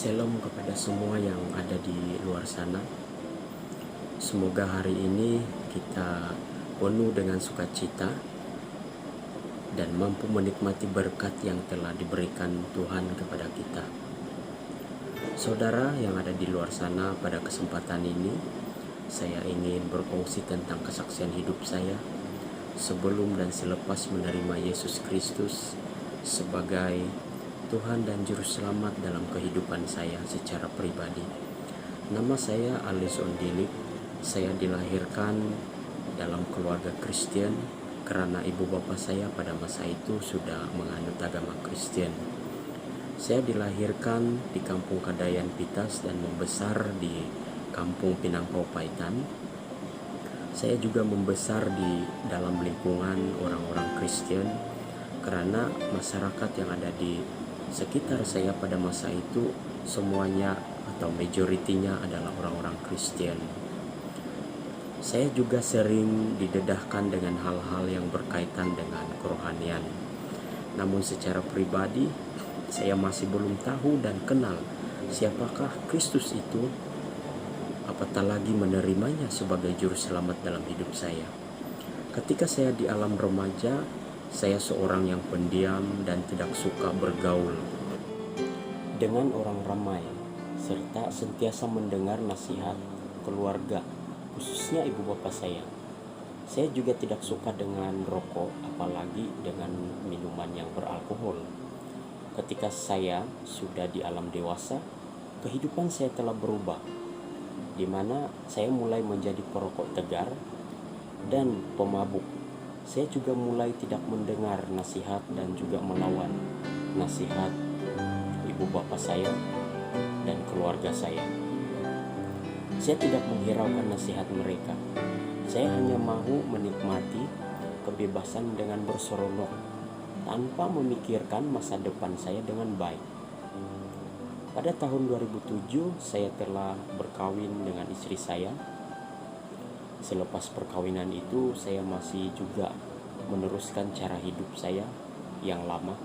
Shalom kepada semua yang ada di luar sana. Semoga hari ini kita penuh dengan sukacita dan mampu menikmati berkat yang telah diberikan Tuhan kepada kita. Saudara yang ada di luar sana, pada kesempatan ini saya ingin berfungsi tentang kesaksian hidup saya sebelum dan selepas menerima Yesus Kristus sebagai Tuhan dan Juru Selamat dalam kehidupan saya secara pribadi. Nama saya Alison Dilip. Saya dilahirkan dalam keluarga Kristen karena ibu bapak saya pada masa itu sudah menganut agama Kristen. Saya dilahirkan di Kampung Kadayan Pitas dan membesar di Kampung Pinangkau Paitan. Saya juga membesar di dalam lingkungan orang-orang Kristen karena masyarakat yang ada di sekitar saya pada masa itu semuanya atau majoritinya adalah orang-orang Kristen. Saya juga sering didedahkan dengan hal-hal yang berkaitan dengan kerohanian. Namun secara pribadi saya masih belum tahu dan kenal siapakah Kristus itu, apatah lagi menerimanya sebagai juru selamat dalam hidup saya. Ketika saya di alam remaja, saya seorang yang pendiam dan tidak suka bergaul dengan orang ramai, serta sentiasa mendengar nasihat keluarga, khususnya ibu bapak saya. Saya juga tidak suka dengan rokok, apalagi dengan minuman yang beralkohol. Ketika saya sudah di alam dewasa, kehidupan saya telah berubah, di mana saya mulai menjadi perokok tegar dan pemabuk. Saya juga mulai tidak mendengar nasihat dan juga melawan nasihat ibu bapak saya dan keluarga saya. Saya tidak menghiraukan nasihat mereka. Saya hanya mau menikmati kebebasan dengan berseronok tanpa memikirkan masa depan saya dengan baik. Pada tahun 2007 saya telah berkawin dengan istri saya. Selepas perkawinan itu saya masih juga meneruskan cara hidup saya yang lama,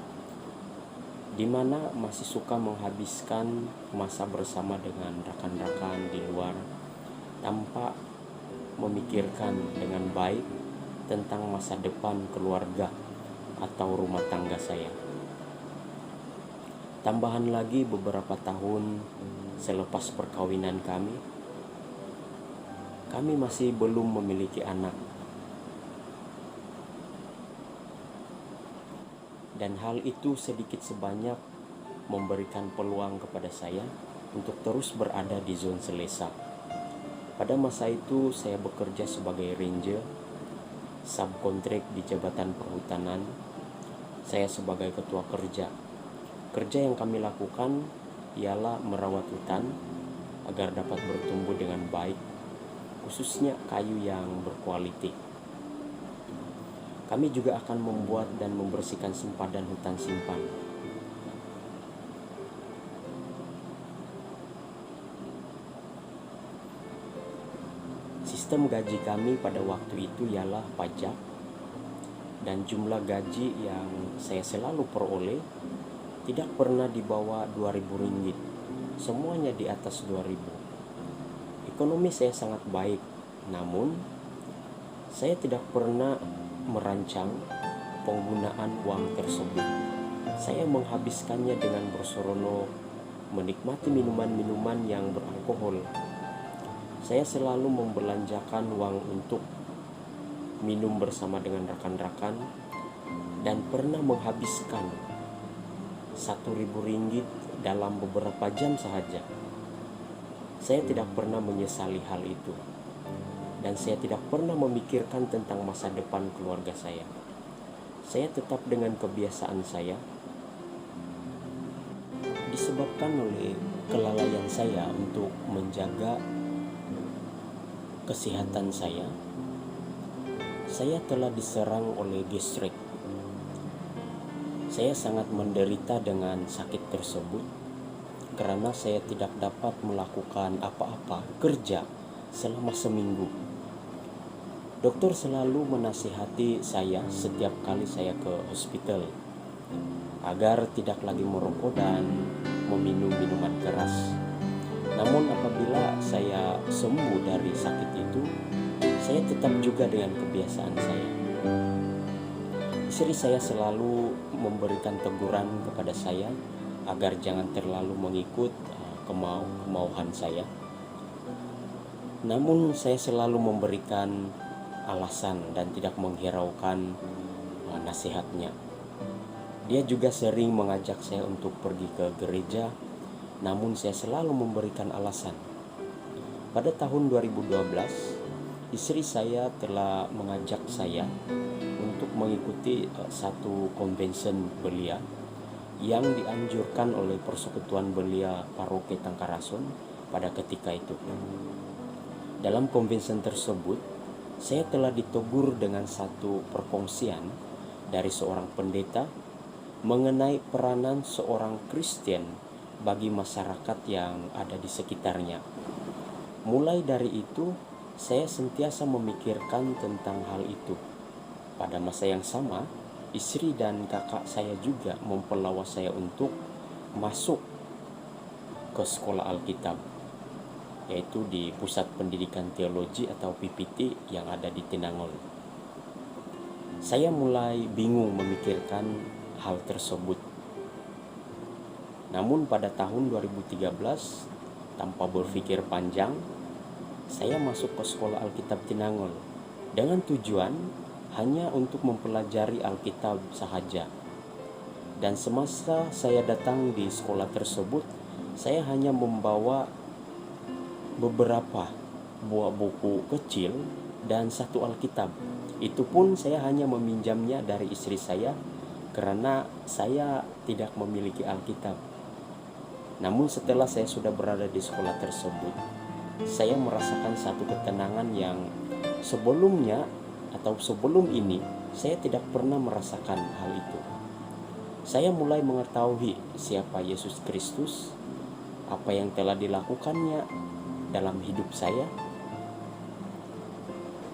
di mana masih suka menghabiskan masa bersama dengan rekan-rekan di luar tanpa memikirkan dengan baik tentang masa depan keluarga atau rumah tangga saya. Tambahan lagi, beberapa tahun selepas perkawinan kami masih belum memiliki anak. Dan hal itu sedikit sebanyak memberikan peluang kepada saya untuk terus berada di zona selesa. Pada masa itu saya bekerja sebagai ranger, subkontrak di Jabatan Perhutanan. Saya sebagai ketua kerja. Kerja yang kami lakukan ialah merawat hutan agar dapat bertumbuh dengan baik, khususnya kayu yang berkualiti. Kami juga akan membuat dan membersihkan sempadan hutan simpan. Sistem gaji kami pada waktu itu ialah pajak, dan jumlah gaji yang saya selalu peroleh tidak pernah di bawah 2.000 ringgit. Semuanya di atas 2.000. Ekonomi saya sangat baik, namun saya tidak pernah merancang penggunaan uang tersebut. Saya menghabiskannya dengan berseronok, menikmati minuman-minuman yang beralkohol. Saya selalu membelanjakan uang untuk minum bersama dengan rekan-rekan dan pernah menghabiskan 1.000 ringgit dalam beberapa jam sahaja. Saya tidak pernah menyesali hal itu, dan saya tidak pernah memikirkan tentang masa depan keluarga saya. Saya tetap dengan kebiasaan saya, disebabkan oleh kelalaian saya untuk menjaga kesehatan saya. Saya telah diserang oleh gastrik. Saya sangat menderita dengan sakit tersebut karena saya tidak dapat melakukan apa-apa kerja selama seminggu. Dokter selalu menasihati saya setiap kali saya ke hospital agar tidak lagi merokok dan meminum minuman keras. Namun apabila saya sembuh dari sakit itu, saya tetap juga dengan kebiasaan saya. Istri saya selalu memberikan teguran kepada saya agar jangan terlalu mengikut kemauan saya. Namun saya selalu memberikan alasan dan tidak menghiraukan nasihatnya. Dia juga sering mengajak saya untuk pergi ke gereja, namun saya selalu memberikan alasan. Pada tahun 2012, istri saya telah mengajak saya untuk mengikuti satu convention belia yang dianjurkan oleh Persekutuan Belia Paroki Tangkarason pada ketika itu. Dalam convention tersebut, saya telah ditegur dengan satu perkongsian dari seorang pendeta mengenai peranan seorang Kristen bagi masyarakat yang ada di sekitarnya. Mulai dari itu, saya sentiasa memikirkan tentang hal itu. Pada masa yang sama, istri dan kakak saya juga mempelawa saya untuk masuk ke sekolah Alkitab, yaitu di Pusat Pendidikan Teologi atau PPT yang ada di Tinangol. Saya mulai bingung memikirkan hal tersebut. Namun pada tahun 2013, tanpa berpikir panjang, saya masuk ke sekolah Alkitab Tinangol dengan tujuan hanya untuk mempelajari Alkitab sahaja. Dan semasa saya datang di sekolah tersebut, saya hanya membawa beberapa buah buku kecil dan satu Alkitab. Itu pun saya hanya meminjamnya dari istri saya karena saya tidak memiliki Alkitab. Namun setelah saya sudah berada di sekolah tersebut, saya merasakan satu ketenangan yang sebelumnya atau sebelum ini saya tidak pernah merasakan hal itu. Saya mulai mengetahui siapa Yesus Kristus, apa yang telah dilakukannya dalam hidup saya,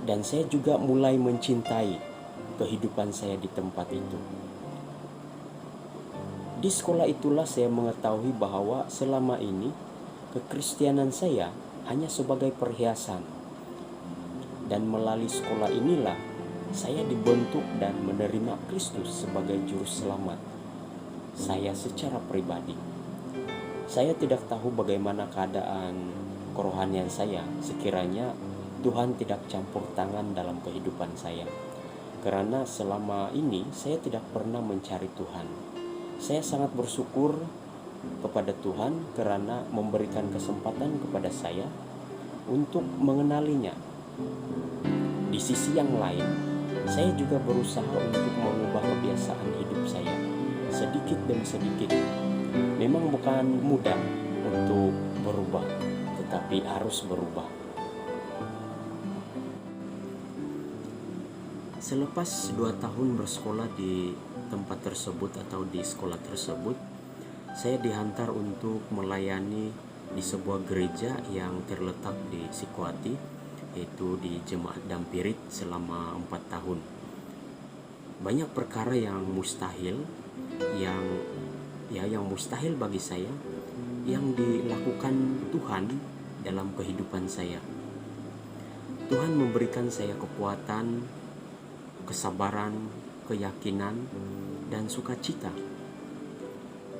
dan saya juga mulai mencintai kehidupan saya di tempat itu. Di sekolah itulah saya mengetahui bahwa selama ini kekristenan saya hanya sebagai perhiasan. Dan melalui sekolah inilah saya dibentuk dan menerima Kristus sebagai juru selamat saya secara pribadi. Saya tidak tahu bagaimana keadaan kerohanian saya sekiranya Tuhan tidak campur tangan dalam kehidupan saya. Karena selama ini saya tidak pernah mencari Tuhan. Saya sangat bersyukur kepada Tuhan karena memberikan kesempatan kepada saya untuk mengenalinya. Di sisi yang lain, saya juga berusaha untuk mengubah kebiasaan hidup saya sedikit demi sedikit. Memang bukan mudah untuk berubah, tetapi harus berubah. Selepas 2 tahun bersekolah di tempat tersebut atau di sekolah tersebut, saya dihantar untuk melayani di sebuah gereja yang terletak di Sikuati, yaitu di Jemaat Dampirit selama 4 tahun. Banyak perkara yang mustahil, yang mustahil bagi saya, yang dilakukan Tuhan dalam kehidupan saya. Tuhan memberikan saya kekuatan, kesabaran, keyakinan, dan sukacita.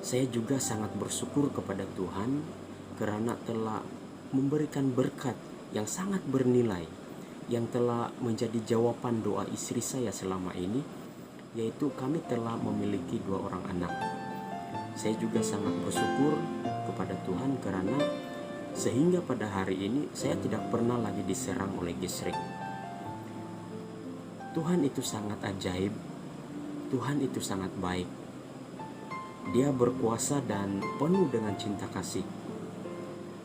Saya juga sangat bersyukur kepada Tuhan karena telah memberikan berkat yang sangat bernilai yang telah menjadi jawaban doa istri saya selama ini, yaitu kami telah memiliki 2 orang anak. Saya juga sangat bersyukur kepada Tuhan karena sehingga pada hari ini saya tidak pernah lagi diserang oleh gesrek. Tuhan itu sangat ajaib, Tuhan itu sangat baik. Dia berkuasa dan penuh dengan cinta kasih.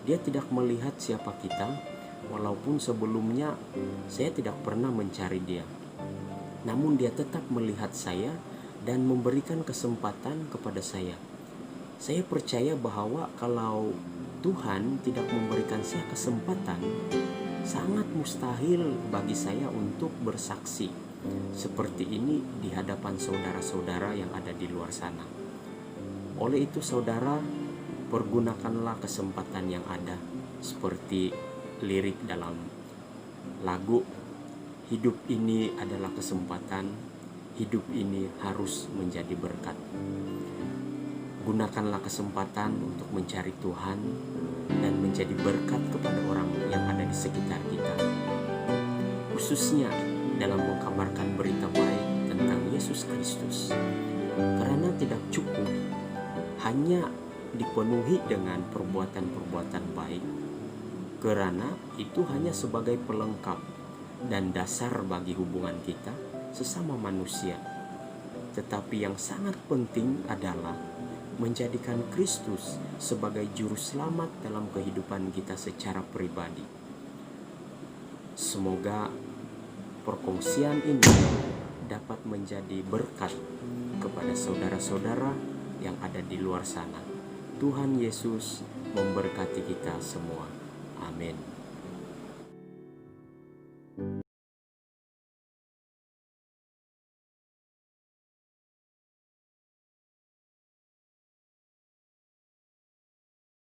Dia tidak melihat siapa kita, walaupun sebelumnya saya tidak pernah mencari dia. Namun dia tetap melihat saya dan memberikan kesempatan kepada saya. Saya percaya bahwa kalau Tuhan tidak memberikan saya kesempatan, sangat mustahil bagi saya untuk bersaksi seperti ini di hadapan saudara-saudara yang ada di luar sana. Oleh itu saudara, pergunakanlah kesempatan yang ada, seperti lirik dalam lagu, hidup ini adalah kesempatan, hidup ini harus menjadi berkat. Gunakanlah kesempatan untuk mencari Tuhan dan menjadi berkat kepada orang yang ada di sekitar kita, khususnya dalam mengkabarkan berita baik tentang Yesus Kristus. Karena tidak cukup hanya dipenuhi dengan perbuatan-perbuatan baik, karena itu hanya sebagai pelengkap dan dasar bagi hubungan kita sesama manusia. Tetapi yang sangat penting adalah menjadikan Kristus sebagai juru selamat dalam kehidupan kita secara pribadi. Semoga perkongsian ini dapat menjadi berkat kepada saudara-saudara yang ada di luar sana. Tuhan Yesus memberkati kita semua. Amin.